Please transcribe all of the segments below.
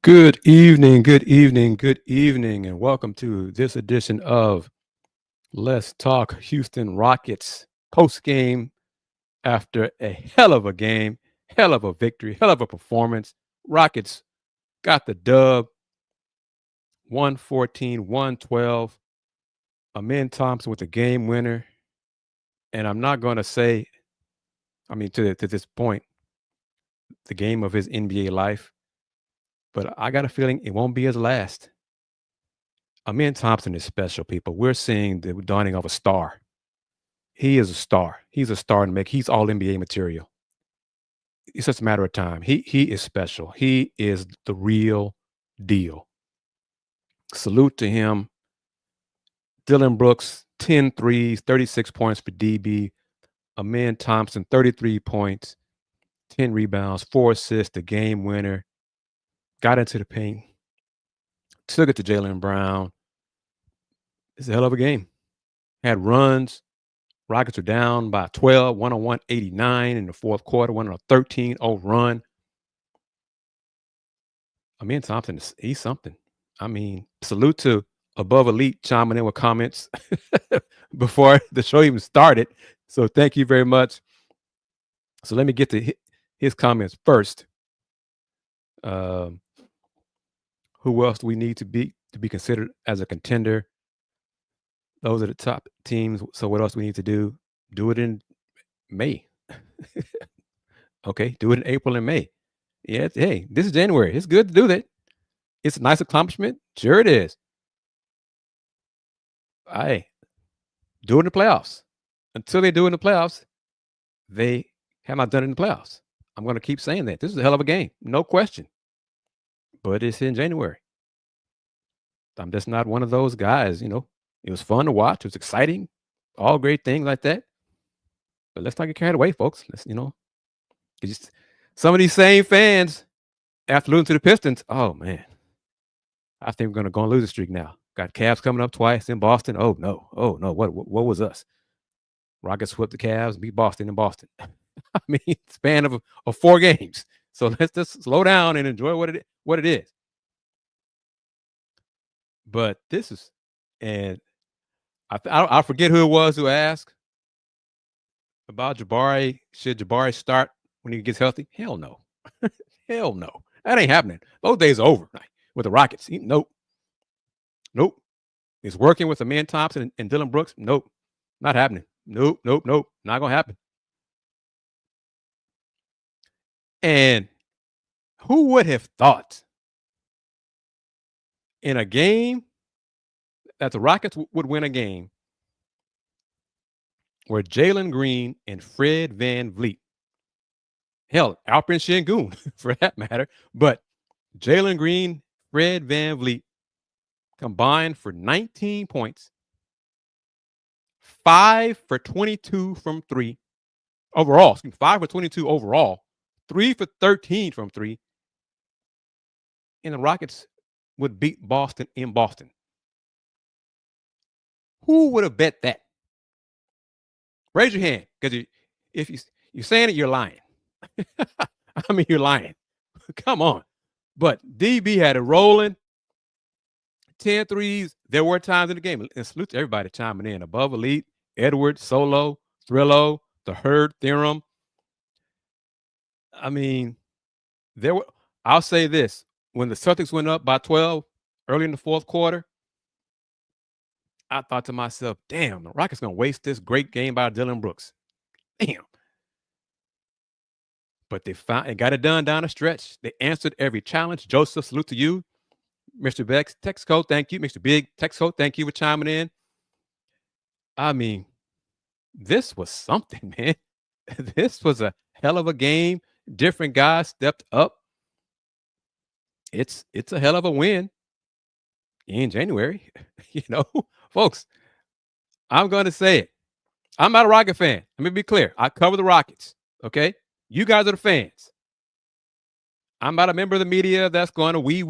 Good evening, good evening, good evening, and welcome to this edition of Let's Talk Houston Rockets post game after a hell of a game, hell of a victory, hell of a performance. Rockets got the dub 114, 112. Amen Thompson with the game winner. And I'm not going to say, to this point, the game of his NBA life, but I got a feeling it won't be his last. Amen Thompson is special, people. We're seeing the dawning of a star. He is a star. He's a star to make. He's all NBA material. It's just a matter of time. He is special. He is the real deal. Salute to him. Dylan Brooks, 10 threes, 36 points for DB. Amen Thompson, 33 points, 10 rebounds, 4 assists, the game winner. Got into the paint. Took it to Jaylen Brown. It's a hell of a game. Had runs. Rockets are down by 12, 101-89 in the fourth quarter, went on a 13-0 run. Amen Thompson, he's something. Salute to Above Elite chiming in with comments before the show even started. So thank you very much. So let me get to his comments first. Who else do we need to be considered as a contender? Those are the top teams. So what else do we need to do? Do it in May. Okay, do it in April and May. Yeah, hey, this is January. It's good to do that. It's a nice accomplishment. Sure it is. Hey, do it in the playoffs. Until they do it in the playoffs, they have not done it in the playoffs. I'm going to keep saying that. This is a hell of a game. No question. But it's in January. I'm just not one of those guys, It was fun to watch. It was exciting. All great things like that. But let's not get carried away, folks. Some of these same fans, after losing to the Pistons, oh, man. I think we're going to go on a losing streak now. Got Cavs coming up twice in Boston. Oh, no. What was us? Rockets swept the Cavs, beat Boston in Boston. Span of 4 games. So let's just slow down and enjoy what it is. But this is, and I forget who it was who asked about Jabari. Should Jabari start when he gets healthy? Hell no. Hell no. That ain't happening. Those days are over with the Rockets. Nope. It's working with Amen Thompson and Dylan Brooks. Nope. Not happening. Nope. Not going to happen. And who would have thought in a game that the Rockets would win a game where Jalen Green and Fred VanVleet, hell, Alperen Sengun for that matter, but Jalen Green, Fred VanVleet combined for 19 points, 5 for 22 from 3 overall. 5 for 22 overall, 3 for 13 from 3. And the Rockets would beat Boston in Boston. Who would have bet that? Raise your hand, because if you're saying it, you're lying. You're lying. Come on. But DB had it rolling. 10 threes. There were times in the game. And salute to everybody chiming in. Above Elite, Edward, Solo, Thrillo, the Herd Theorem. I'll say this. When the Celtics went up by 12 early in the fourth quarter, I thought to myself, damn, the Rockets going to waste this great game by Dylan Brooks. Damn. But they got it done down the stretch. They answered every challenge. Joseph, salute to you. Mr. Bex, text code, thank you. Mr. Big, text code, thank you for chiming in. This was something, man. This was a hell of a game. Different guys stepped up. It's a hell of a win in January. Folks, I'm going to say it. I'm not a Rocket fan. Let me be clear. I cover the Rockets, okay? You guys are the fans. I'm not a member of the media that's going to we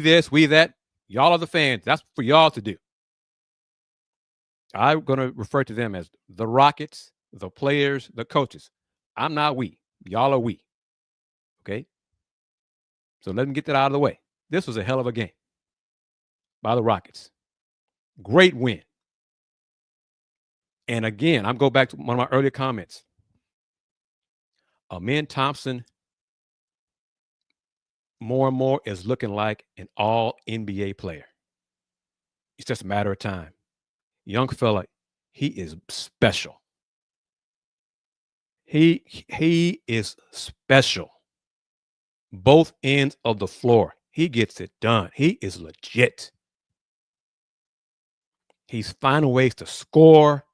this, we that. Y'all are the fans. That's for y'all to do. I'm going to refer to them as the Rockets, the players, the coaches. I'm not we. Y'all are we. Okay? So let me get that out of the way. This was a hell of a game by the Rockets. Great win. And again, I'm going back to one of my earlier comments. Amen Thompson more and more is looking like an all NBA player. It's just a matter of time. Young fella, he is special. He is special. Both ends of the floor. He gets it done. He is legit. He's finding ways to score.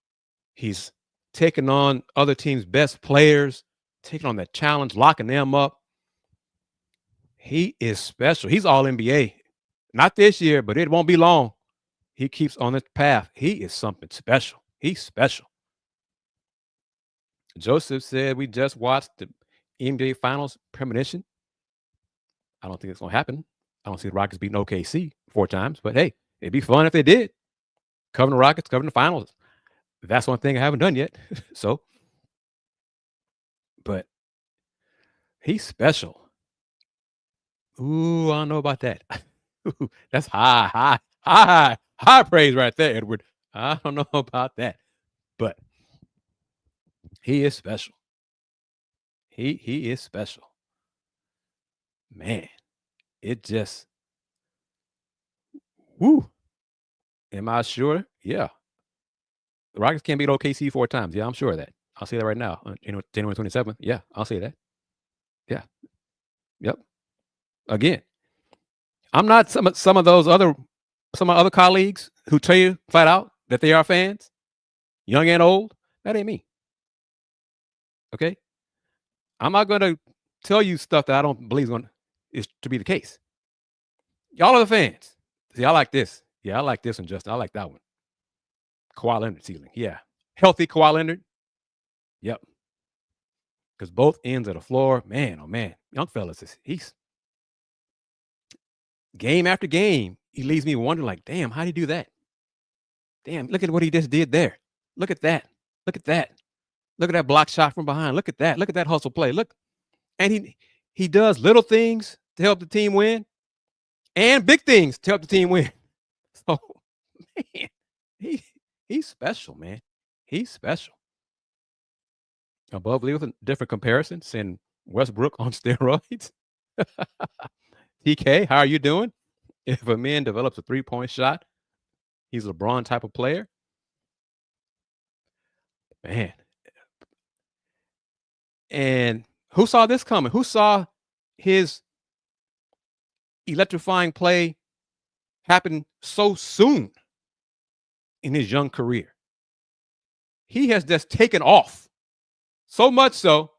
He's taking on other teams' best players, taking on that challenge, locking them up. He is special. He's all NBA. Not this year, but it won't be long. He keeps on this path. He is something special. He's special. Joseph said we just watched the NBA Finals premonition. I don't think it's going to happen. I don't see the Rockets beating OKC 4 times, but hey, it'd be fun if they did. Covering the Rockets, covering the finals. That's one thing I haven't done yet. So, but he's special. Ooh, I don't know about that. That's high praise right there, Edward. I don't know about that, but he is special. He is special. Man, it just, woo. Am I sure? Yeah. The Rockets can't beat OKC 4 times. Yeah, I'm sure of that. I'll say that right now. January 27th. Yeah, I'll say that. Yeah. Yep. Again, I'm not some of my other colleagues who tell you flat out that they are fans, young and old. That ain't me. Okay? I'm not going to tell you stuff that I don't believe is to be the case. Y'all are the fans. See, I like this. Yeah, I like this one, Justin. I like that one. Kawhi Leonard ceiling. Yeah. Healthy Kawhi Leonard. Yep. Because both ends of the floor, man, oh man, young fellas, he's game after game. He leaves me wondering, like, damn, how did he do that? Damn, look at what he just did there. Look at that. Look at that. Look at that block shot from behind. Look at that. Look at that hustle play. Look. And he does little things to help the team win and big things to help the team win. So, man, he's special, man. He's special. Above league with a different comparison, saying Westbrook on steroids. TK, how are you doing? If a man develops a 3-point shot, he's a LeBron type of player. Man. And who saw this coming? Who saw his electrifying play happen so soon in his young career? He has just taken off. So much so.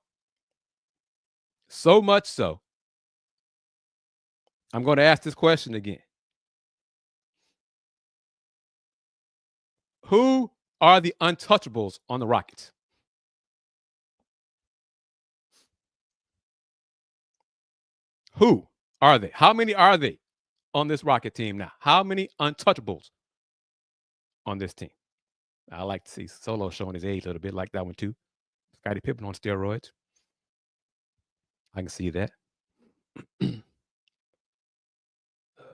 I'm going to ask this question again. Who are the untouchables on the Rockets? Who are they? How many are they on this Rocket team now? How many untouchables on this team? I like to see Solo showing his age a little bit, like that one too. Scottie Pippen on steroids. I can see that.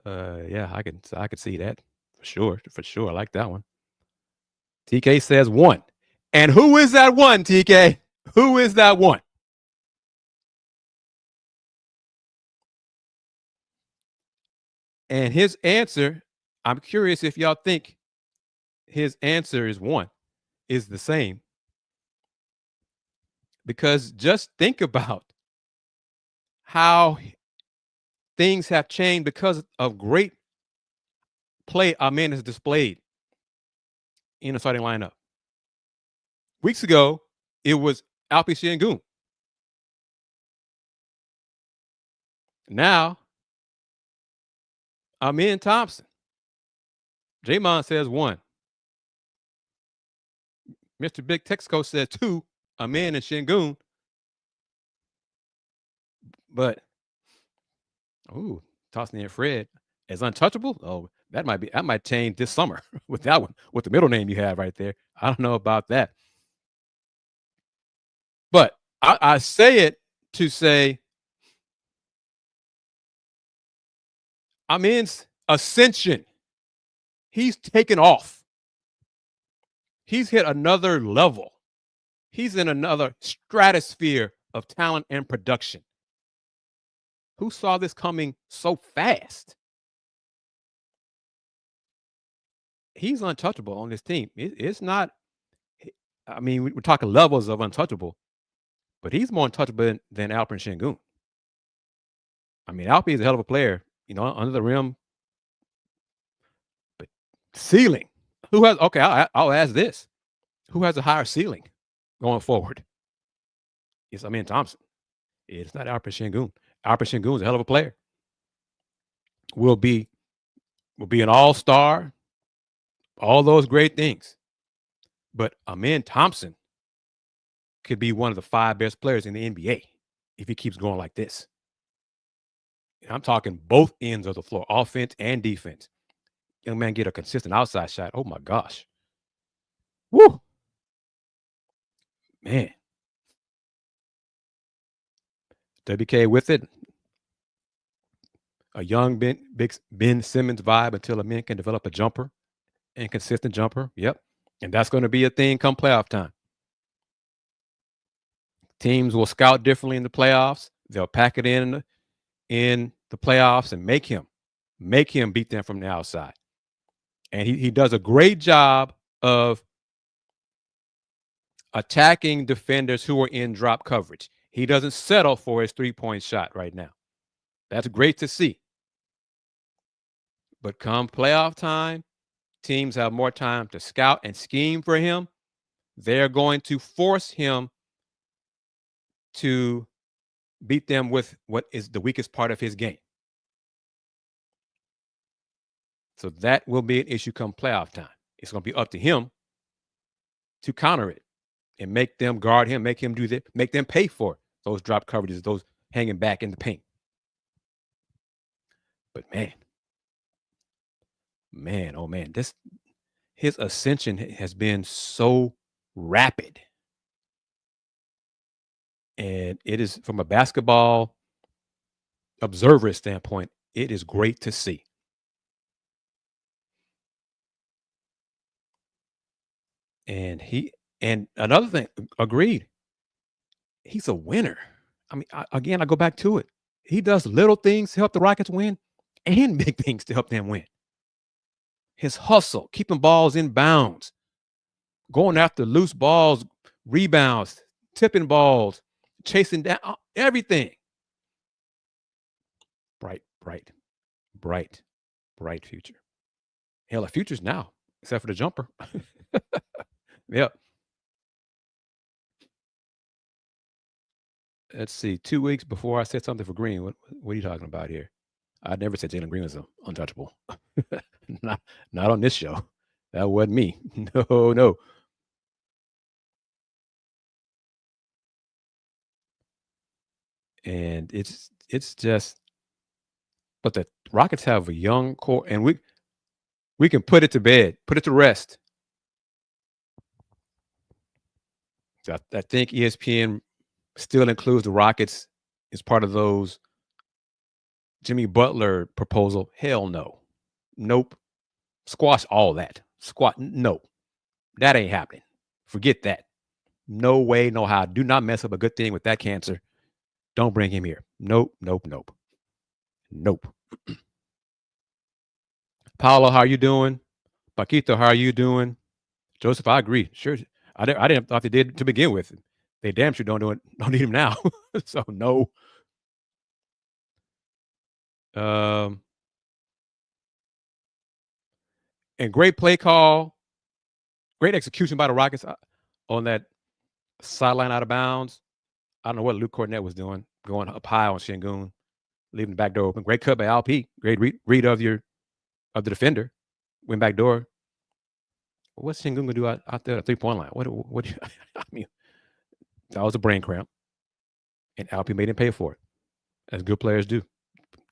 Yeah, I could see that for sure. I like that one. TK says 1. And who is that one, TK? Who is that one? And his answer, I'm curious if y'all think his answer is 1, is the same. Because just think about how things have changed because of great play Amen has displayed in the starting lineup. Weeks ago, it was Alpi Sengun. Now, Amen Thompson. Jamon says 1. Mr. Big Texco says 2. Amen and Sengun. But, tossing in Fred as untouchable. Oh, that might change this summer with that one, with the middle name you have right there. I don't know about that. But I say it to say Amen's ascension. He's taken off. He's hit another level. He's in another stratosphere of talent and production. Who saw this coming so fast? He's untouchable on this team. It's not, I mean, we're talking levels of untouchable, but he's more untouchable than Alperen Şengün. I mean, Alpi is a hell of a player, under the rim, but ceiling. Who has, okay, I'll ask this. Who has a higher ceiling going forward? It's Amen Thompson. It's not Alperen Şengün. Alperen Şengün is a hell of a player. Will be an all-star, all those great things. But Amen Thompson could be one of the 5 best players in the NBA if he keeps going like this. And I'm talking both ends of the floor, offense and defense. Young man get a consistent outside shot. Oh my gosh. Woo. Man. WK with it. A young Ben Simmons vibe until Amen can develop a jumper and consistent jumper. Yep. And that's going to be a thing come playoff time. Teams will scout differently in the playoffs. They'll pack it in the playoffs and make him beat them from the outside. And he does a great job of attacking defenders who are in drop coverage. He doesn't settle for his 3-point shot right now. That's great to see. But come playoff time, teams have more time to scout and scheme for him. They're going to force him to beat them with what is the weakest part of his game. So that will be an issue come playoff time. It's going to be up to him to counter it and make them guard him, make him do that, make them pay for those drop coverages, those hanging back in the paint. But man, oh man, his ascension has been so rapid. And it is, from a basketball observer standpoint, it is great to see. And another thing, agreed. He's a winner. I mean, I go back to it. He does little things to help the Rockets win and big things to help them win. His hustle, keeping balls in bounds, going after loose balls, rebounds, tipping balls, chasing down everything. Bright future. Hell, a future's now, except for the jumper. Yep. Let's see. 2 weeks before I said something for Green. What are you talking about here? I never said Jalen Green was untouchable. not on this show. That wasn't me. No. And it's just, but the Rockets have a young core, and we can put it to bed, put it to rest. So I think ESPN still includes the Rockets as part of those Jimmy Butler proposal. Hell no. Nope. Squash all that. No. That ain't happening. Forget that. No way, no how. Do not mess up a good thing with that cancer. Don't bring him here. Nope. Paolo, how are you doing? Paquito, how are you doing? Joseph, I agree. Sure. I didn't thought they did to begin with. They damn sure don't need him now. So no. And great play call, great execution by the Rockets on that sideline out of bounds. I don't know what Luke Cornett was doing, going up high on Şengün, leaving the back door open. Great cut by LP. Great read of the defender. Went back door. What's Şengün gonna do out there at the 3-point line? What I mean, that was a brain cramp. And LP made him pay for it. As good players do.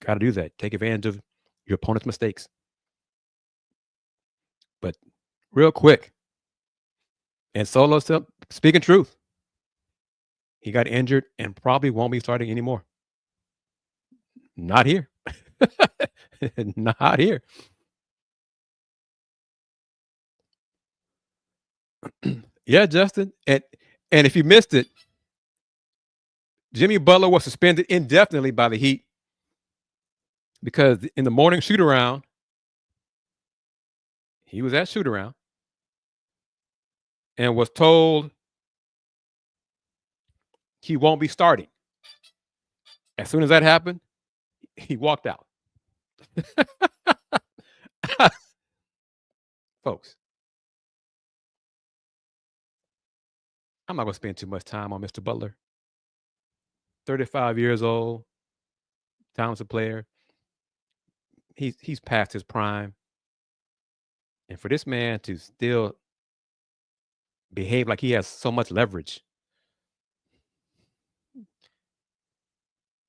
Got to do that. Take advantage of your opponent's mistakes. But real quick, and Solo still speaking truth. He got injured and probably won't be starting anymore. Not here. Not here. Yeah, Justin. And if you missed it, Jimmy Butler was suspended indefinitely by the Heat because in the morning shoot around, he was at shoot around and was told he won't be starting. As soon as that happened, he walked out. Folks, I'm not going to spend too much time on Mr. Butler. 35 years old, talented player. He's past his prime. And for this man to still behave like he has so much leverage.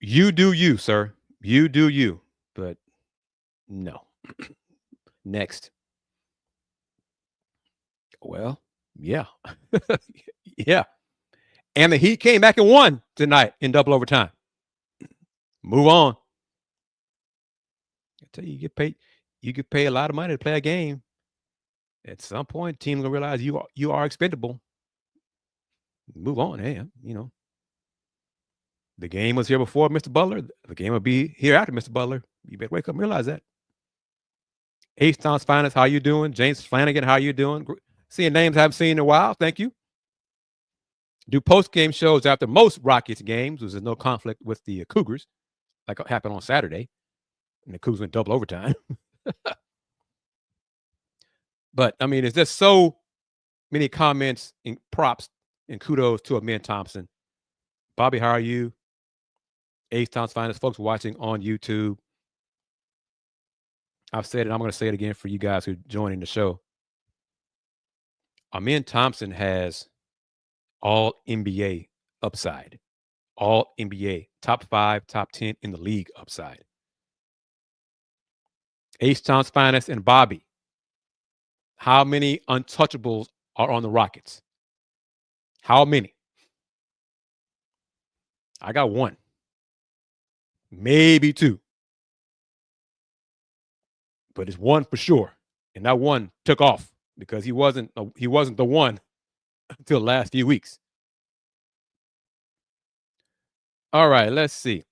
You do you, sir. You do you. But no. Next. Well, yeah. Yeah. And the Heat came back and won tonight in double overtime. Move on. I tell you, you get paid a lot of money to play a game. At some point, teams gonna realize you are expendable. Move on, hey, the game was here before Mr. Butler. The game will be here after Mr. Butler. You better wake up and realize that. Ace Town's Finest, how you doing? James Flanagan, how you doing? Seeing names I haven't seen in a while. Thank you. Do post-game shows after most Rockets games, because there's no conflict with the Cougars, like happened on Saturday. And the Cougars went double overtime. But, I mean, it's just so many comments and props and kudos to Amen Thompson. Bobby, how are you? Ace Town's Finest, folks watching on YouTube. I've said it. I'm going to say it again for you guys who are joining the show. Amen Thompson has all NBA upside. All NBA, top 5, top 10 in the league upside. Ace Town's Finest and Bobby. How many untouchables are on the Rockets? How many? I got one. Maybe two. But it's one for sure. And that one took off because he wasn't the one until the last few weeks. All right, let's see.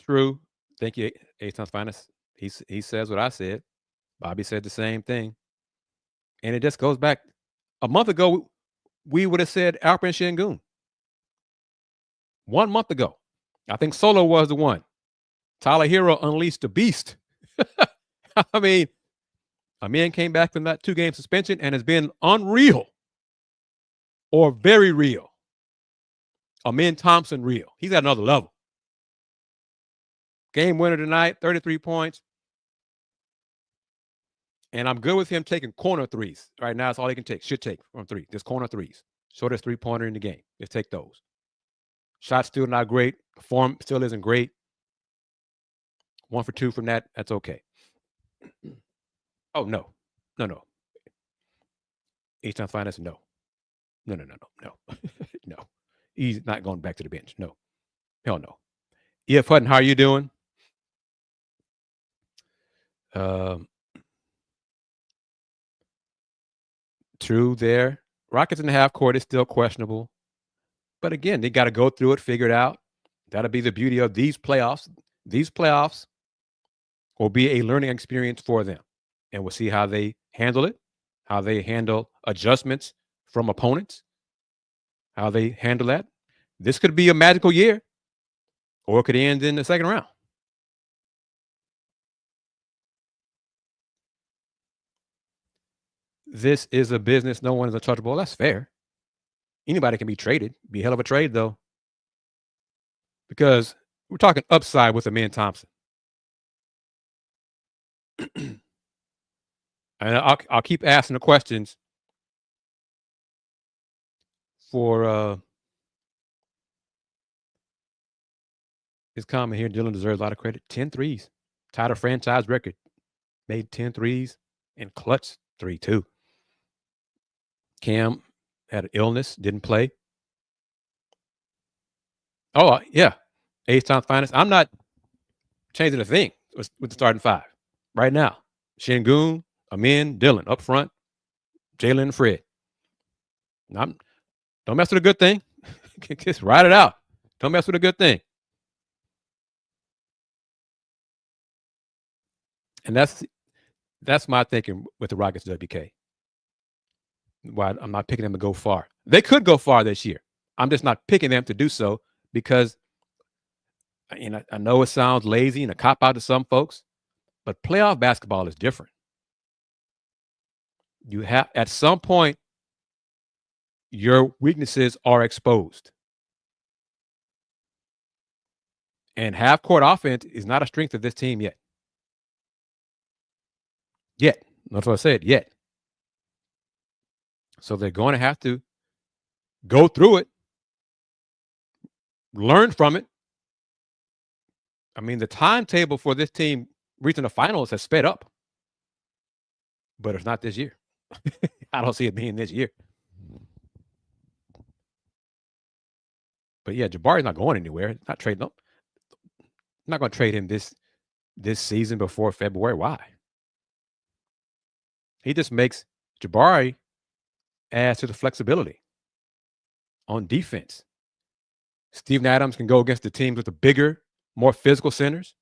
True. Thank you, Ace Town's Finest. He says what I said. Bobby said the same thing. And it just goes back. A month ago, we would have said Alper and Şengün. 1 month ago. I think Solo was the one. Tyler Hero unleashed the beast. I mean, a man came back from that 2-game suspension and has been unreal or very real. Amen Thompson real. He's at another level. Game winner tonight, 33 points. And I'm good with him taking corner threes. Right now, it's all he can take. Should take from three. Just corner threes. Shortest three-pointer in the game. Just take those. Shot's still not great. Form still isn't great. 1 for 2 from that. That's okay. Oh, no. No. H-Town Finest, no. No. No. He's not going back to the bench. No. Hell no. E.F. Hutton, how are you doing? True there. Rockets in the half court is still questionable. But again, they got to go through it, figure it out. That'll be the beauty of these playoffs. These playoffs will be a learning experience for them. And we'll see how they handle it, how they handle adjustments from opponents, how they handle that. This could be a magical year, or it could end in the second round. This is a business. No one is untouchable. That's fair. Anybody can be traded. Be a hell of a trade, though. Because we're talking upside with Amen Thompson. And I'll keep asking the questions for his comment here. Dylan deserves a lot of credit. 10 threes. Tied a franchise record. Made 10 threes and clutch 3 too. Cam had an illness, didn't play. Oh, yeah. Ace Town's Finest. I'm not changing a thing with the starting five right now. Şengün, Amen, Dillon up front, Jalen, and Fred. Don't mess with a good thing. Just ride it out. Don't mess with a good thing. And that's my thinking with the Rockets, WK. Why I'm not picking them to go far. They could go far this year. I'm just not picking them to do so because I know it sounds lazy and a cop out to some folks, but playoff basketball is different. You have at some point your weaknesses are exposed. And half court offense is not a strength of this team yet. Yet. That's what I said, yet. So they're going to have to go through it, learn from it. I mean, the timetable for this team reaching the finals has sped up, but it's not this year. I don't see it being this year. But yeah, Jabari's not going anywhere. Not trading him. I'm not going to trade him this season before February. Why? He just makes Jabari adds to the flexibility on defense. Steven Adams can go against the teams with the bigger, more physical centers.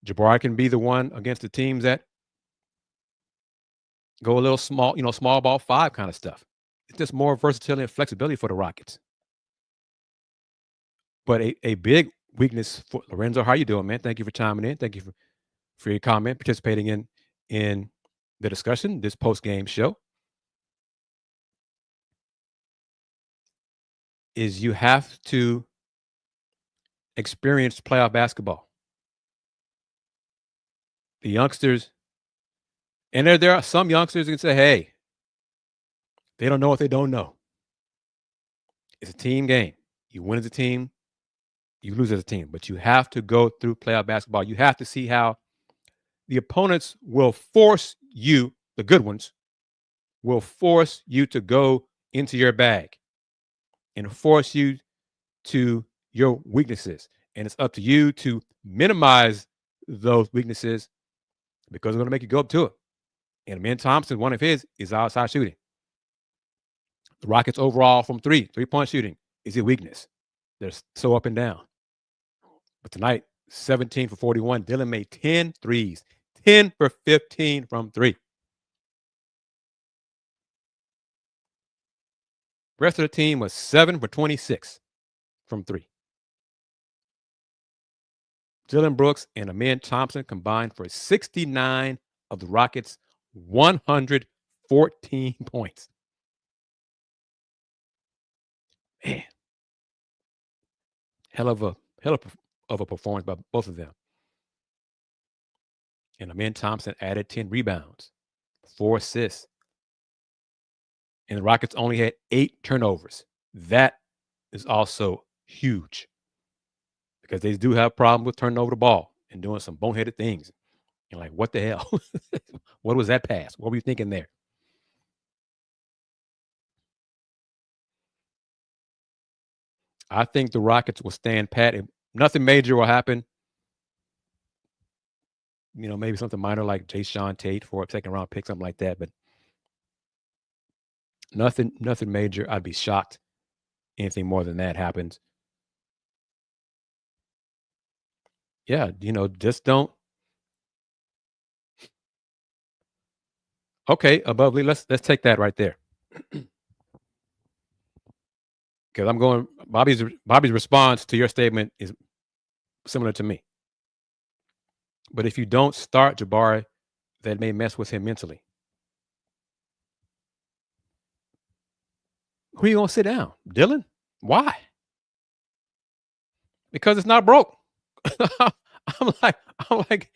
Jabari can be the one against the teams that go a little small, small ball five kind of stuff. It's just more versatility and flexibility for the Rockets. But a big weakness for Lorenzo. How you doing, man? Thank you for chiming in. Thank you for your comment, participating in the discussion, this post-game show. Is you have to experience playoff basketball. The youngsters, and there are some youngsters who can say, hey, they don't know what they don't know. It's a team game. You win as a team, you lose as a team, but you have to go through playoff basketball. You have to see how the opponents will force you, the good ones, will force you to go into your bag and force you to your weaknesses. And it's up to you to minimize those weaknesses because they're going to make you go up to it. And Amen Thompson, one of his is outside shooting. The Rockets overall from three-point shooting is a weakness. They're so up and down. But tonight, 17 for 41. Dillon made 10 threes. 10 for 15 from three. Rest of the team was 7 for 26 from three. Dillon Brooks and Amen Thompson combined for 69 of the Rockets' 114 points. Man, hell of a performance by both of them. And Amen Thompson added 10 rebounds, 4 assists. And the Rockets only had 8 turnovers. That is also huge because they do have problems with turning over the ball and doing some boneheaded things. You're like, what the hell? What was that pass? What were you thinking there? I think the Rockets will stand pat. Nothing major will happen. Maybe something minor like Jayshawn Tate for a second round pick, something like that. But nothing major. I'd be shocked anything more than that happens. Yeah, just don't. Okay, above Lee, let's take that right there. Because I'm going. Bobby's response to your statement is similar to me. But if you don't start Jabari, that may mess with him mentally. Who are you gonna sit down? Dillon? Why? Because it's not broke. I'm like,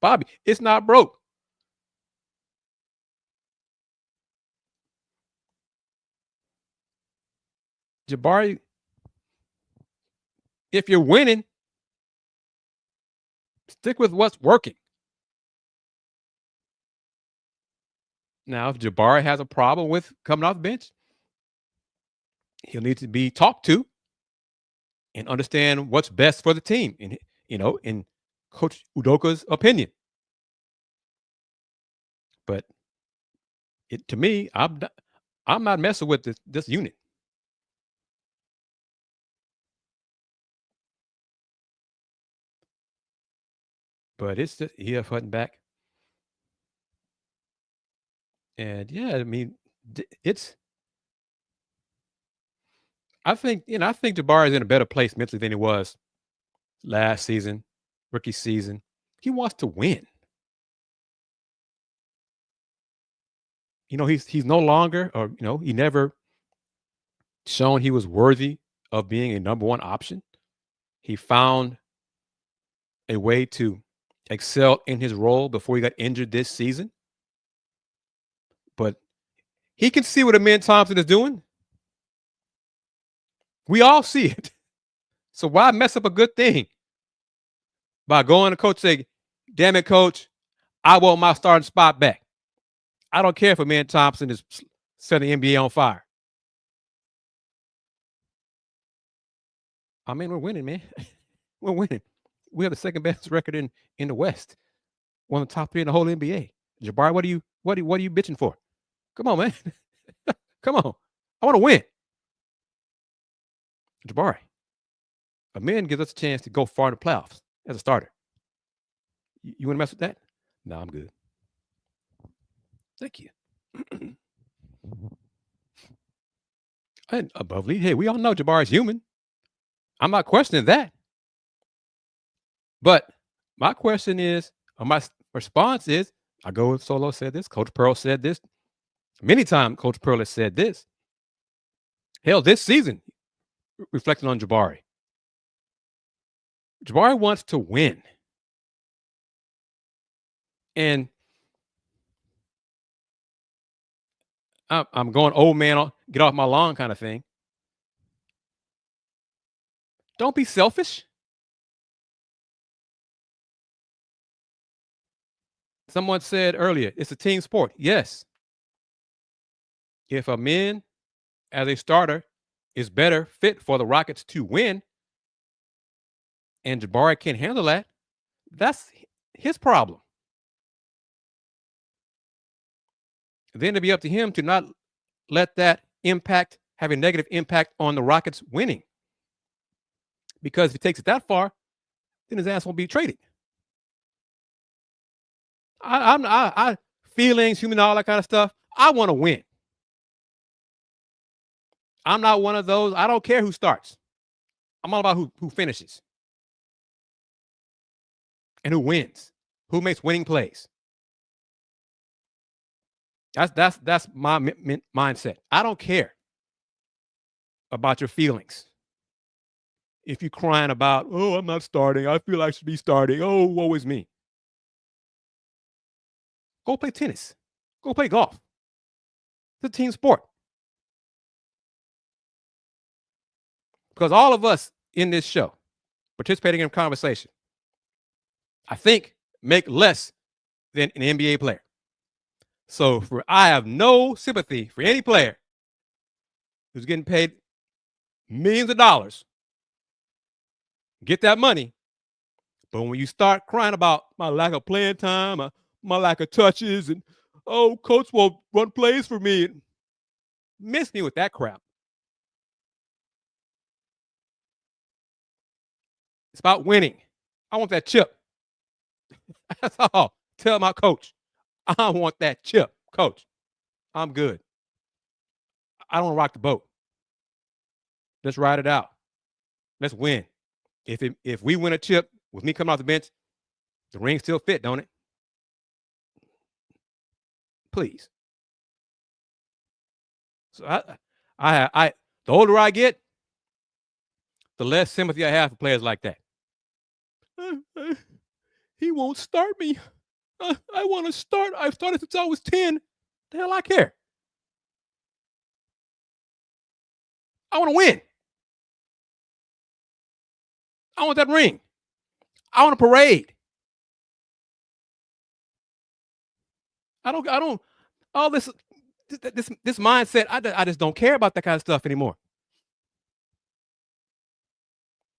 Bobby, it's not broke. Jabari, if you're winning, stick with what's working. Now, if Jabari has a problem with coming off the bench, he'll need to be talked to and understand what's best for the team. And Coach Udoka's opinion. But to me, I'm not messing with this unit. But it's just EF Hutton back. And yeah, I mean, it's. I think Jabari is in a better place mentally than he was last season, rookie season. He wants to win. He's no longer, or he never shown he was worthy of being a number one option. He found a way to excel in his role before he got injured this season. But he can see what Amen Thompson is doing. We all see it. So why mess up a good thing by going to coach and say, damn it, coach, I want my starting spot back. I don't care if Amen Thompson is setting the NBA on fire. I mean, we're winning, man. We're winning. We have the second best record in the West. One of the top 3 in the whole NBA. Jabari, what are you bitching for? Come on, man. Come on. I want to win. Jabari, Amen gives us a chance to go far in the playoffs as a starter. You want to mess with that? No, I'm good. Thank you. And above league, hey, we all know Jabari's human. I'm not questioning that. But my question is, or my response is, I go with Solo said this, Coach Pearl said this. Many times Coach Pearl has said this. Hell, this season, reflecting on Jabari. Jabari wants to win. And I'm going old man, get off my lawn kind of thing. Don't be selfish. Someone said earlier, it's a team sport. Yes. If Amen, as a starter, is better fit for the Rockets to win, and Jabari can't handle that, that's his problem. Then it'd be up to him to not let that impact have a negative impact on the Rockets winning. Because if he takes it that far, then his ass won't be traded. I feelings, human, all that kind of stuff. I want to win. I'm not one of those. I don't care who starts. I'm all about who finishes and who wins, who makes winning plays. That's my mindset. I don't care about your feelings. If you're crying about, oh, I'm not starting, I feel I should be starting, oh, woe is me. Go play tennis. Go play golf. It's a team sport. Because all of us in this show, participating in a conversation, I think make less than an NBA player. So I have no sympathy for any player who's getting paid millions of dollars, get that money. But when you start crying about my lack of playing time, my lack of touches, and coach won't run plays for me, miss me with that crap. It's about winning. I want that chip. That's all. Tell my coach, I want that chip, coach. I'm good. I don't want to rock the boat. Let's ride it out. Let's win. If we win a chip with me coming off the bench, the ring still fit, don't it? Please. So I the older I get, the less sympathy I have for players like that. He won't start me. I want to start. I've started since I was 10. The hell I care. I want to win. I want that ring. I want a parade. I don't all this mindset, I just don't care about that kind of stuff anymore.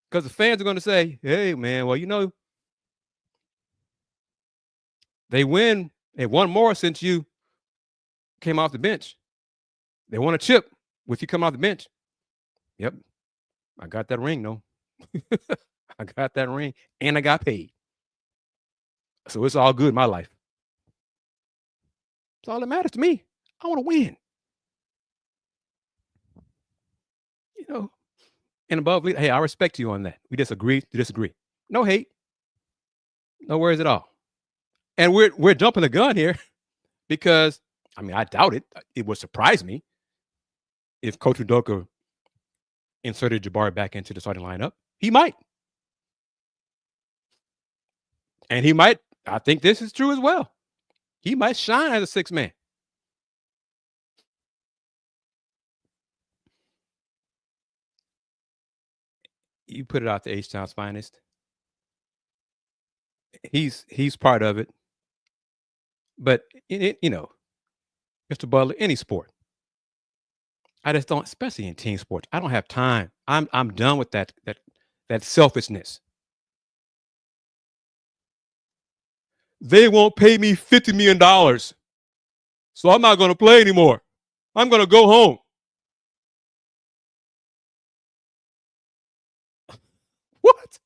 Because the fans are going to say, hey, man, well, They won more since you came off the bench. They won a chip with you coming off the bench. Yep. I got that ring, though. I got that ring and I got paid. So it's all good in my life. It's all that matters to me. I want to win. You know, and above, hey, I respect you on that. We disagree to disagree. No hate. No worries at all. And we're jumping the gun here because, I mean, I doubt it. It would surprise me if Coach Udoka inserted Jabari back into the starting lineup. He might. And he might, I think this is true as well. He might shine as a sixth man. You put it out to H-Town's finest. He's part of it. But, Mr. Butler, any sport, I just don't, especially in team sports, I don't have time. I'm done with that selfishness. They won't pay me $50 million, so I'm not going to play anymore. I'm going to go home. What?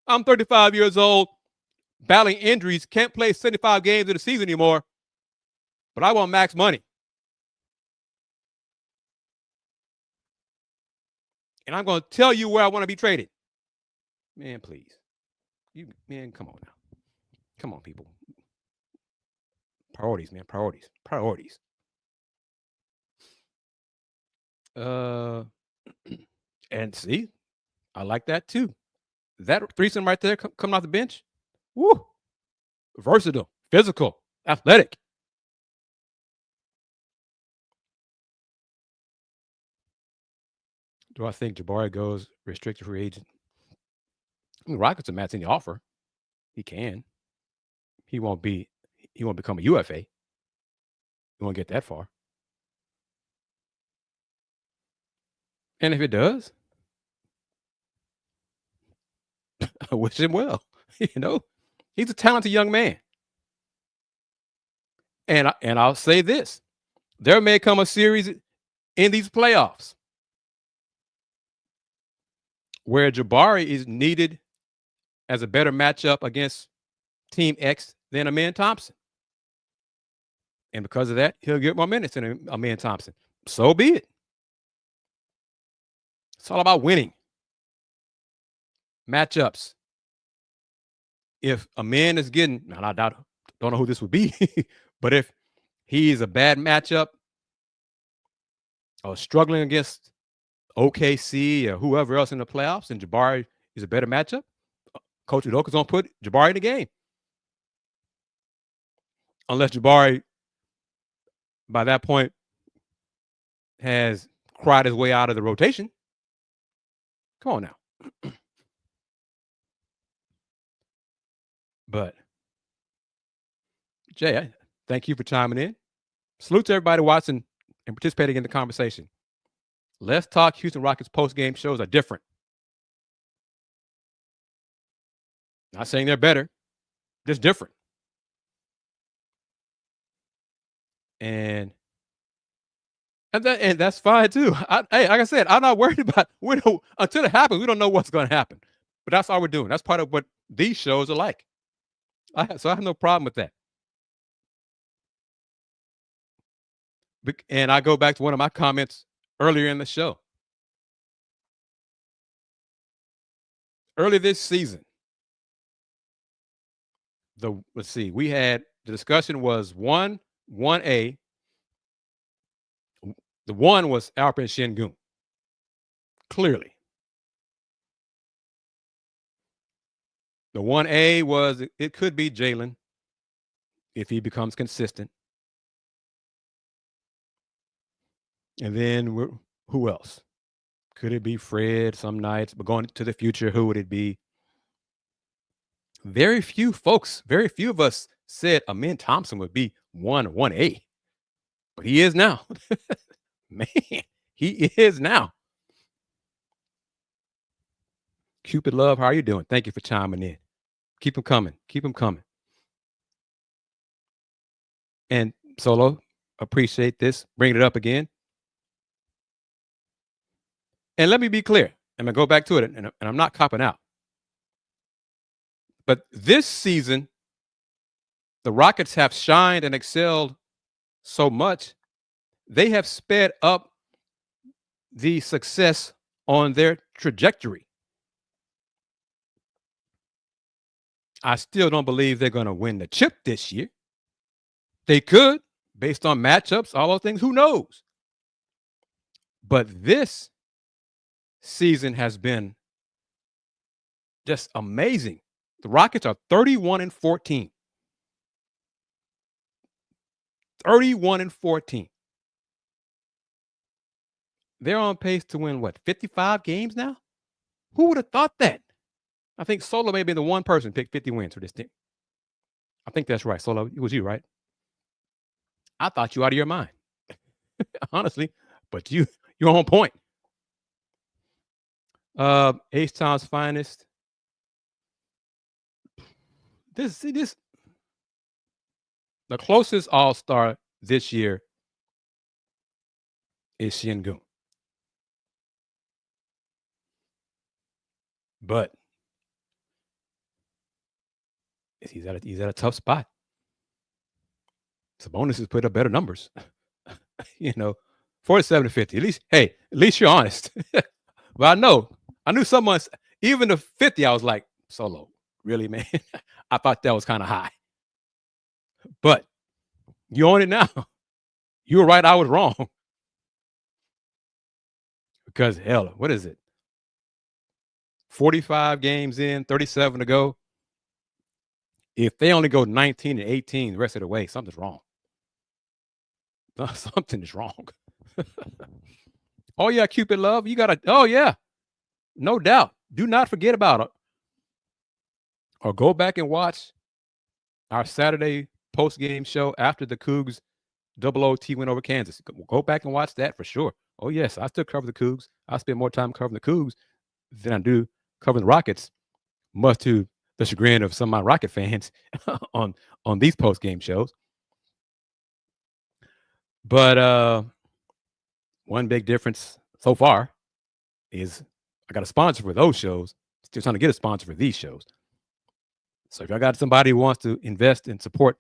I'm 35 years old, battling injuries, can't play 75 games in the season anymore, but I want max money. And I'm going to tell you where I want to be traded. Man, please. Come on now. Come on, people. Priorities, man. Priorities. And see, I like that too. That threesome right there coming off the bench. Woo. Versatile, physical, athletic. Do I think Jabari goes restricted free agent? I mean, Rockets are matching the offer. He can. He won't become a UFA. He won't get that far. And if it does, I wish him well. He's a talented young man. And I'll say this: there may come a series in these playoffs where Jabari is needed as a better matchup against Team X than Amen Thompson. And because of that, he'll get more minutes than Amen Thompson. So be it. It's all about winning. Matchups. If Amen is getting, and I don't know who this would be, but if he's a bad matchup or struggling against OKC or whoever else in the playoffs, and Jabari is a better matchup, Coach Udoka's going to put Jabari in the game. Unless Jabari, by that point, has cried his way out of the rotation. Come on now. But, Jay, thank you for chiming in. Salute to everybody watching and participating in the conversation. Let's Talk Houston Rockets post-game shows are different. Not saying they're better, just different. And that's fine too. Like I said, I'm not worried about until it happens. We don't know what's going to happen, but that's all we're doing. That's part of what these shows are like. So I have no problem with that. And I go back to one of my comments earlier in the show. Early this season, we had the discussion was 1A. The one was Alperen Sengun. Clearly. The 1A was it could be Jalen if he becomes consistent. And then who else? Could it be Fred some nights? But going to the future, who would it be? Very few of us said Amen Thompson would be 1A. But he is now. Man, he is now. Cupid Love, how are you doing? Thank you for chiming in. Keep them coming. And Solo, appreciate this. Bring it up again. And let me be clear. I'm going to go back to it, and I'm not copping out. But this season, the Rockets have shined and excelled so much, they have sped up the success on their trajectory. I still don't believe they're going to win the chip this year. They could, based on matchups, all those things. Who knows? But this season has been just amazing. The Rockets are 31-14. 31-14. They're on pace to win, 55 games now? Who would have thought that? I think Solo may be the one person picked 50 wins for this team. I think that's right. Solo, it was you, right? I thought you out of your mind. Honestly. But you're on point. H-Town's finest. This the closest all-star this year is Şengün. But he's at a tough spot. Sabonis has put up better numbers. 47-50. At least you're honest. But I knew someone, even the 50, I was like, Solo, really, man? I thought that was kind of high. But you own it now. You were right, I was wrong. Because hell, what is it? 45 games in, 37 to go. If they only go 19-18 the rest of the way, something's wrong. Something is wrong. Oh, yeah, Cupid Love. Oh, yeah. No doubt. Do not forget about it. Or go back and watch our Saturday post-game show after the Cougs double OT win over Kansas. Go back and watch that for sure. Oh, yes, I still cover the Cougs. I spend more time covering the Cougs than I do covering the Rockets, much to the chagrin of some of my Rocket fans on these post-game shows. But one big difference so far is I got a sponsor for those shows. Still trying to get a sponsor for these shows. So if y'all got somebody who wants to invest and support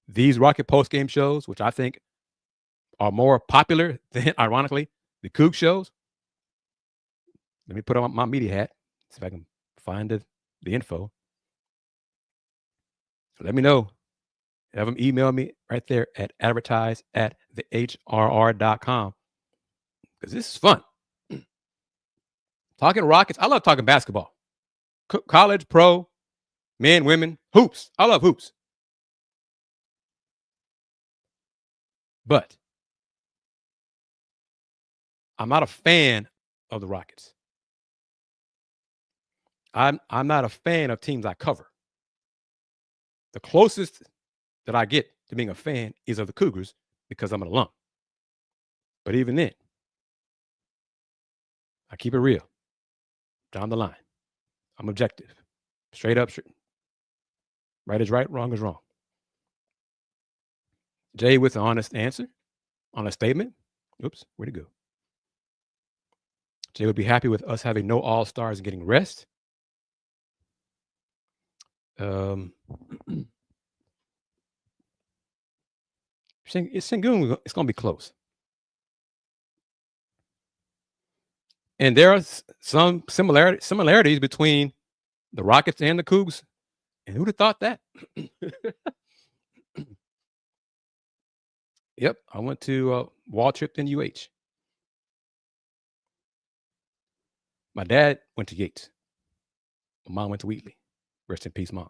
these Rocket post-game shows, which I think are more popular than, ironically, the Coug shows, let me put on my media hat, see if I can find the info. Let me know. Have them email me right there at advertise@thehrr.com. Because this is fun. Talking Rockets. I love talking basketball. College, pro, men, women, hoops. I love hoops. But I'm not a fan of the Rockets. I'm not a fan of teams I cover. The closest that I get to being a fan is of the Cougars because I'm an alum. But even then, I keep it real. Down the line. I'm objective. Straight up. Right is right, wrong is wrong. Jay with an honest answer, honest statement. Oops, where'd it go? Jay would be happy with us having no all-stars and getting rest. Şengün, it's going to be close. And there are some similarities between the Rockets and the Cougs. And who'd have thought that? Yep, I went to Waltrip UH. My dad went to Yates. My mom went to Wheatley. Rest in peace, Mom.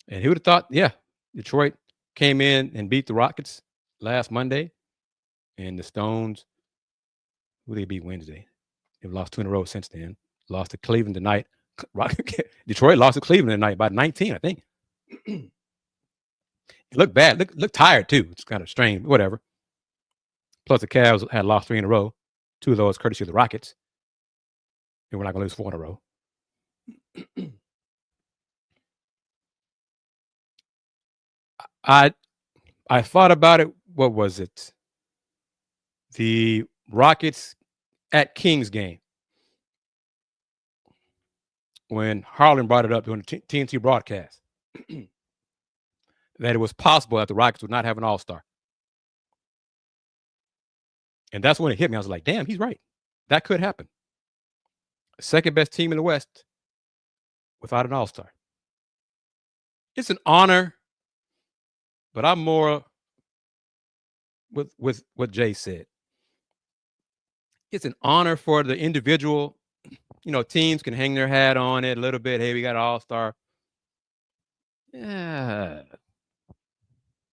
And who would have thought, yeah, Detroit came in and beat the Rockets last Monday. And the Stones, who they beat Wednesday? They've lost 2 in a row since then. Lost to Cleveland tonight. Detroit lost to Cleveland tonight by 19, I think. It looked bad. Looked tired, too. It's kind of strange. Whatever. Plus, the Cavs had lost 3 in a row. 2 of those courtesy of the Rockets. And we're not going to lose 4 in a row. I thought about it. What was it? The Rockets at Kings game when Harlan brought it up during the TNT broadcast that it was possible that the Rockets would not have an all-star. And that's when it hit me. I was like, damn, he's right. That could happen. Second best team in the West without an all-star. It's an honor, but I'm more with what Jay said. It's an honor for the individual. You know, teams can hang their hat on it a little bit. Hey, we got an all-star. Yeah.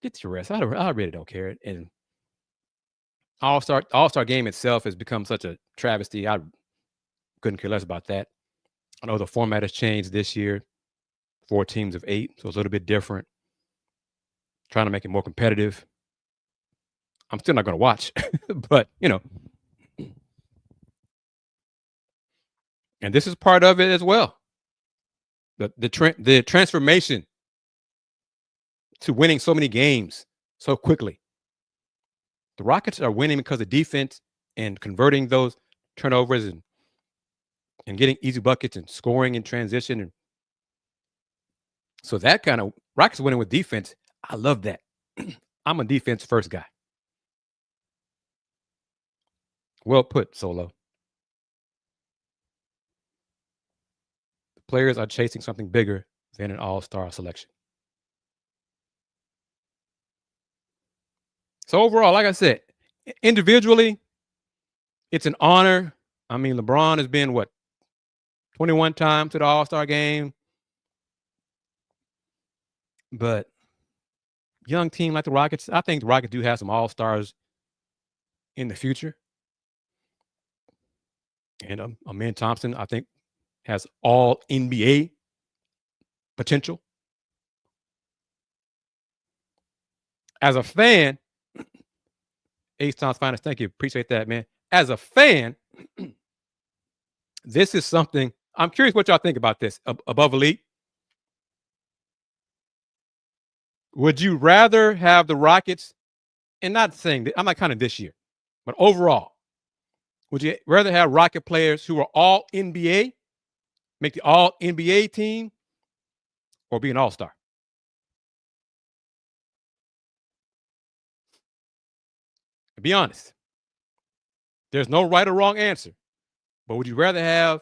Get your rest. I really don't care. And all-star game itself has become such a travesty. I couldn't care less about that. I know the format has changed this year. 4 teams of 8, so it's a little bit different. Trying to make it more competitive. I'm still not going to watch, but you know. And this is part of it as well. The transformation to winning so many games so quickly. The Rockets are winning because of defense and converting those turnovers and getting easy buckets and scoring in transition. And so that kind of Rockets winning with defense, I love that. I'm a defense first guy. Well put, Solo. The players are chasing something bigger than an all-star selection. So overall, like I said, individually, it's an honor. I mean, LeBron has been, 21 times to the All-Star game. But young team like the Rockets, I think the Rockets do have some All-Stars in the future. And Amen Thompson, I think, has all NBA potential. As a fan, Ace Times Finest, thank you. Appreciate that, man. As a fan, this is something, I'm curious what y'all think about this. Above elite, would you rather have the Rockets, and not saying that, I'm not counting this year, but overall, would you rather have Rocket players who are all NBA, make the all NBA team, or be an all-star? Be honest. There's no right or wrong answer. But would you rather have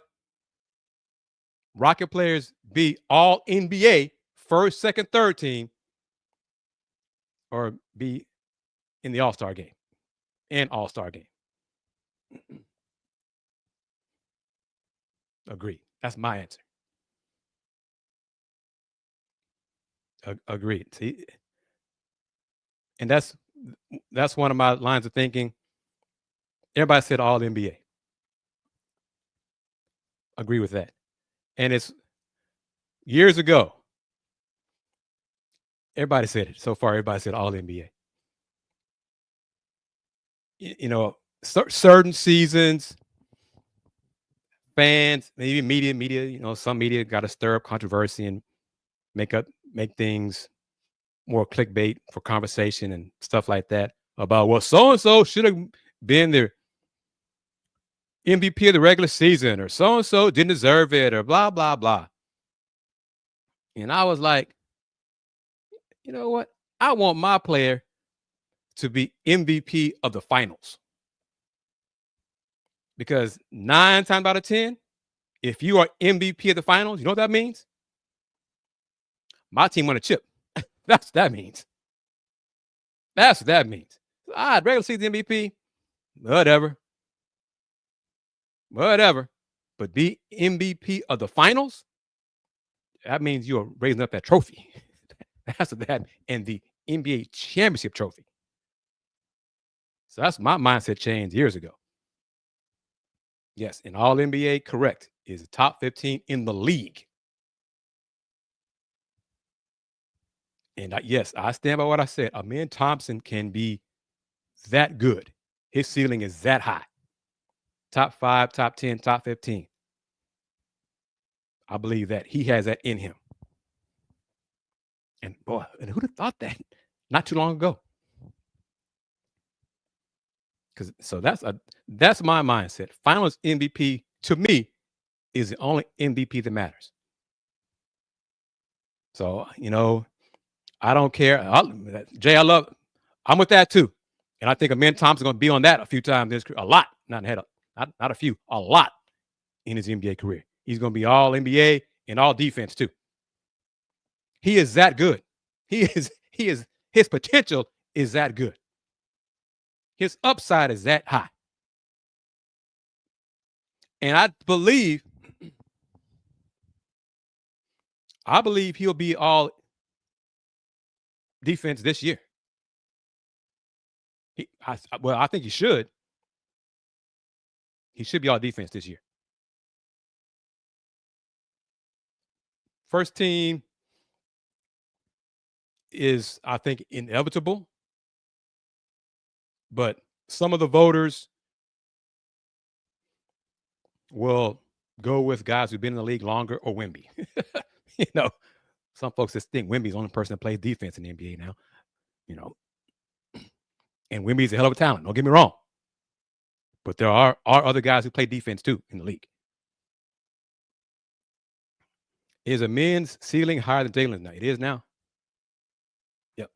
Rocket players be all NBA, first, second, third team, or be in the All-Star game and All-Star game? Agreed. That's my answer. Agreed. See, and that's one of my lines of thinking. Everybody said all NBA. Agree with that. And it's years ago. Everybody said it. So far, everybody said all NBA. You know, certain seasons, fans, maybe media, you know, some media got to stir up controversy and make things more clickbait for conversation and stuff like that about, well, so-and-so should have been the MVP of the regular season, or so-and-so didn't deserve it, or blah, blah, blah. And I was like, you know what? I want my player to be MVP of the finals. Because 9 times out of 10, if you are MVP of the finals, you know what that means? My team won a chip. That's what that means. That's what that means. Regular season MVP, whatever. But be MVP of the finals, that means you're raising up that trophy. That's what that, and the NBA championship trophy. So that's my mindset change years ago. Yes, in all NBA, correct, is the top 15 in the league. And yes, I stand by what I said. Amen Thompson can be that good. His ceiling is that high. Top 5, top 10, top 15. I believe that he has that in him. And boy, and who'd have thought that not too long ago? So that's my mindset. Finals MVP to me is the only MVP that matters. So I don't care. Jay, I'm with that too, and I think Amen Thompson's going to be on that a few times. A lot, not a few, a lot in his NBA career. He's going to be all NBA and all defense too. He is that good. His potential is that good. His upside is that high. And I believe he'll be all defense this year. I think he should. He should be all defense this year. First team is, I think, inevitable. But some of the voters will go with guys who've been in the league longer or Wemby. Some folks just think Wemby's the only person that plays defense in the NBA now. And Wemby's a hell of a talent. Don't get me wrong. But there are other guys who play defense too in the league. Is a men's ceiling higher than Jalen's now? It is now. Yep.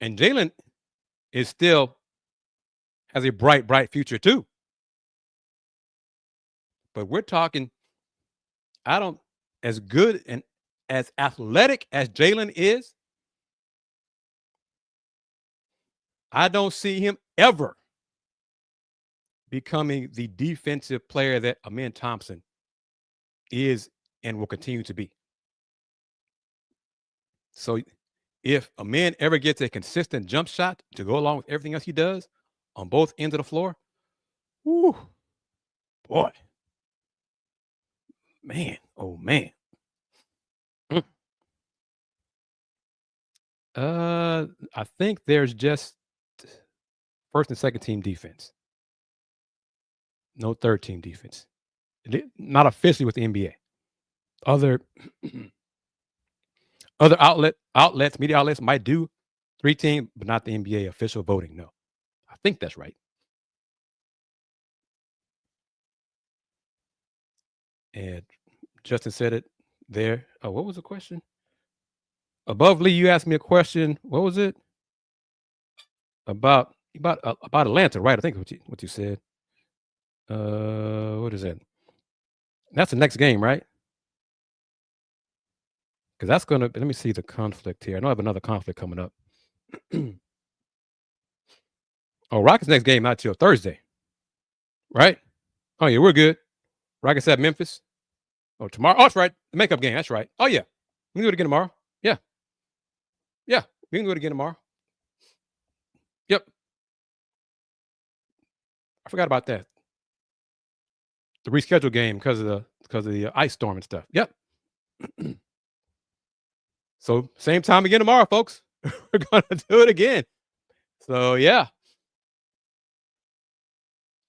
And Jalen is still has a bright future too. But we're talking, as good and as athletic as Jalen is, I don't see him ever becoming the defensive player that Amen Thompson is and will continue to be. So if Amen ever gets a consistent jump shot to go along with everything else he does on both ends of the floor, whoo, boy, man, oh man. I think there's just first and second team defense. No third team defense. Not officially with the NBA. Other outlets, media outlets might do 3-team, but not the NBA official voting. No, I think that's right. And Justin said it there. Oh, what was the question? Above Lee, you asked me a question. What was it? About Atlanta, right? I think what you said. What is that? That's the next game, right? Because that's gonna. Let me see the conflict here. I know I have another conflict coming up. Oh, Rockets next game not till Thursday, right? Oh yeah, we're good. Rockets at Memphis. Oh, tomorrow. Oh, that's right. The makeup game. That's right. Oh yeah, we can do it again tomorrow. Yeah, we can do it again tomorrow. Yep. I forgot about that. The rescheduled game because of the ice storm and stuff. Yep. So same time again tomorrow, folks. We're gonna do it again. So yeah.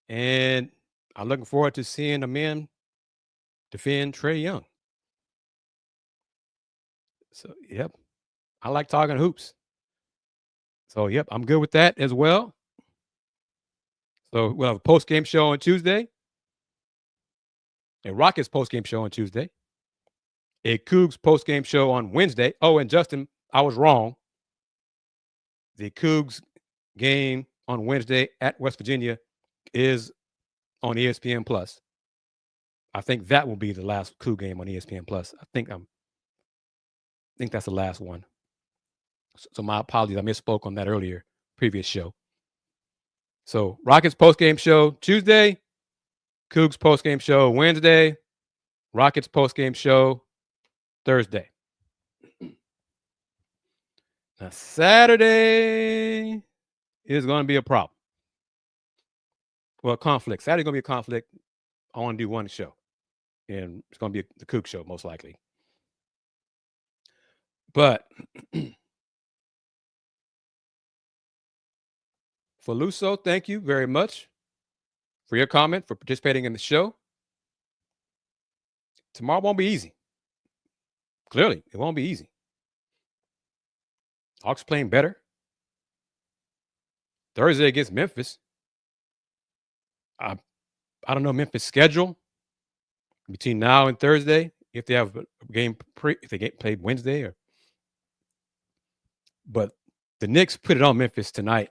And I'm looking forward to seeing the men defend Trae Young. So yep. I like talking hoops. So yep, I'm good with that as well. So we'll have a post-game show on Tuesday. A Rockets post-game show on Tuesday. A Cougs post-game show on Wednesday. Oh, and Justin, I was wrong. The Cougs game on Wednesday at West Virginia is on ESPN Plus. I think that will be the last Coug game on ESPN Plus. I think that's the last one. So my apologies. I misspoke on that previous show. So Rockets post-game show Tuesday, Cougs post-game show Wednesday, Rockets post-game show Thursday. Now Saturday is going to be a problem. Well, conflict. Saturday's going to be a conflict. I want to do one show. And it's going to be the Coug show, most likely. But Faluso, thank you very much for your comment, for participating in the show. Tomorrow won't be easy. Clearly, it won't be easy. Hawks playing better. Thursday against Memphis. I don't know Memphis' schedule between now and Thursday, if they have a game if they get played Wednesday but the Knicks put it on Memphis tonight.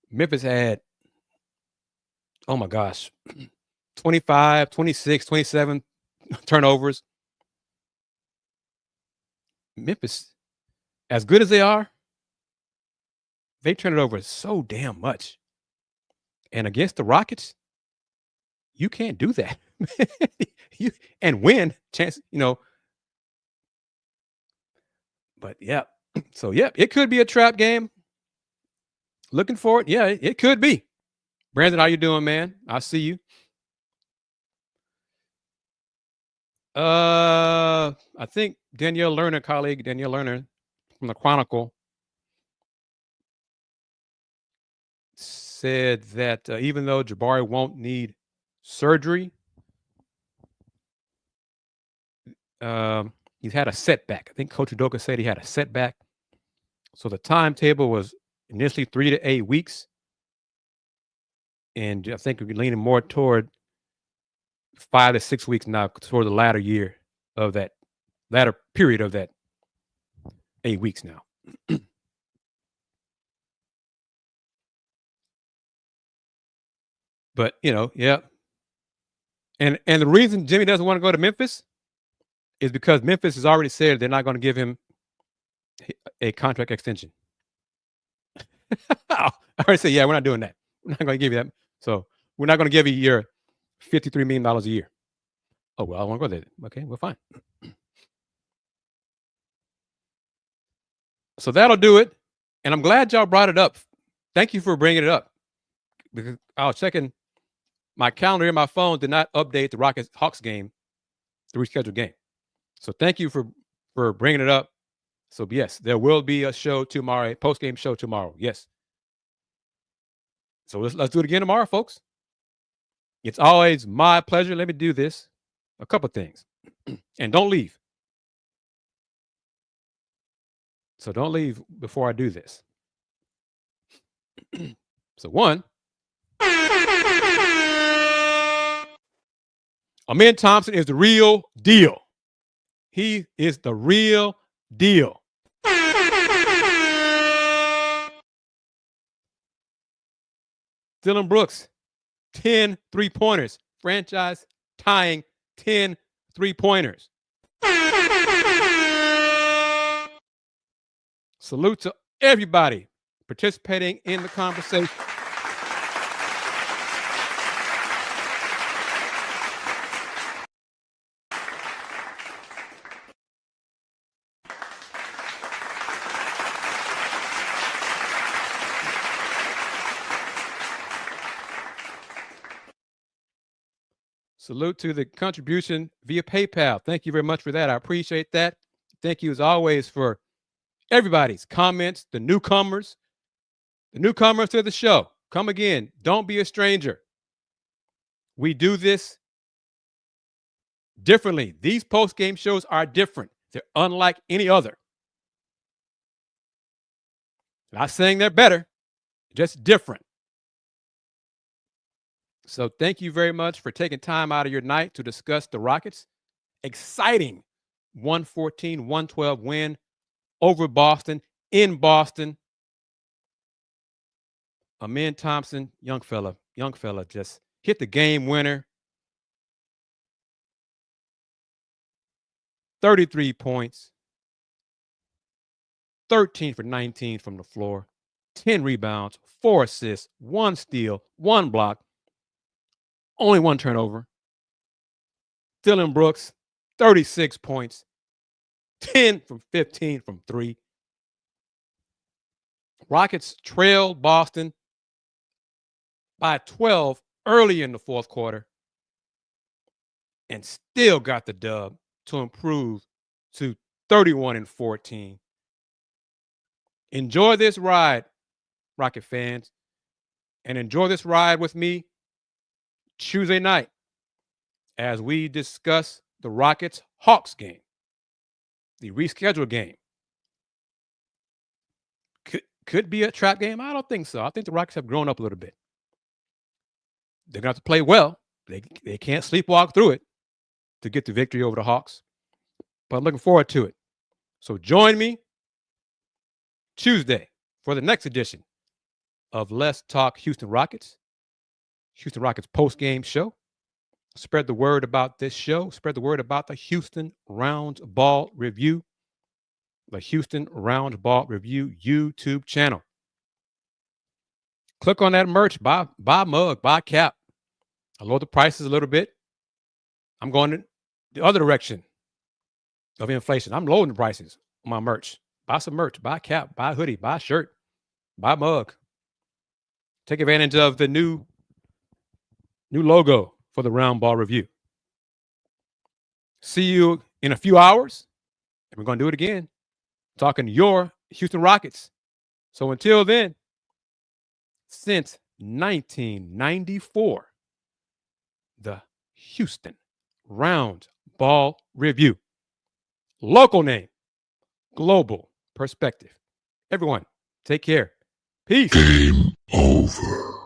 Memphis had, oh my gosh, 25, 26, 27 turnovers. Memphis, as good as they are, they turn it over so damn much. And against the Rockets, you can't do that. And win chance, But yeah. So yeah, it could be a trap game. Looking for it. Yeah, it could be. Brandon, how you doing, man? I see you. I think colleague Danielle Lerner from the Chronicle said that even though Jabari won't need surgery, he's had a setback. I think Coach Udoka said he had a setback. So the timetable was initially 3 to 8 weeks. And I think we're leaning more toward 5 to 6 weeks now, toward the latter period of that 8 weeks now. But, yeah. And the reason Jimmy doesn't want to go to Memphis is because Memphis has already said they're not going to give him a contract extension. I already said, yeah, we're not doing that. We're not going to give you that. So we're not going to give you your $53 million a year. Oh, well, I want to go there. Okay, well, fine. So that'll do it. And I'm glad y'all brought it up. Thank you for bringing it up. Because I was checking my calendar in my phone, did not update the Rockets-Hawks game, the rescheduled game. So thank you for bringing it up. So yes, there will be a show tomorrow, a post-game show tomorrow. Yes. So let's do it again tomorrow, folks. It's always my pleasure. Let me do this. A couple things. And don't leave. So don't leave before I do this. So one, Amen Thompson is the real deal. He is the real deal. Dillon Brooks, 10 3-pointers. Franchise tying 10 3-pointers. Salute to everybody participating in the conversation. Salute to the contribution via PayPal. Thank you very much for that. I appreciate that. Thank you as always for everybody's comments, the newcomers to the show. Come again. Don't be a stranger. We do this differently. These post-game shows are different. They're unlike any other. Not saying they're better, just different. So thank you very much for taking time out of your night to discuss the Rockets' exciting 114-112 win over Boston, in Boston. Amen Thompson, young fella just hit the game winner. 33 points, 13 for 19 from the floor, 10 rebounds, 4 assists, 1 steal, 1 block, only 1 turnover. Dillon Brooks, 36 points, 10 from 15 from 3. Rockets trailed Boston by 12 early in the fourth quarter and still got the dub to improve to 31-14. Enjoy this ride, Rocket fans, and enjoy this ride with me Tuesday night as we discuss the Rockets-Hawks game, the rescheduled game. could be a trap game. I don't think so. I think the Rockets have grown up a little bit. They're going to have to play well. They can't sleepwalk through it to get the victory over the Hawks. But I'm looking forward to it. So join me Tuesday for the next edition of Let's Talk Houston Rockets post-game show. Spread the word about this show. Spread the word about the Houston Roundball Review. The Houston Roundball Review YouTube channel. Click on that merch. Buy mug, buy cap. I lower the prices a little bit. I'm going in the other direction of inflation. I'm lowering the prices on my merch. Buy some merch. Buy a cap. Buy a hoodie. Buy a shirt. Buy a mug. Take advantage of the new logo for the Roundball Review. See you in a few hours. And we're going to do it again. Talking your Houston Rockets. So until then, since 1994, the Houston Roundball Review. Local name, global perspective. Everyone, take care. Peace. Game over.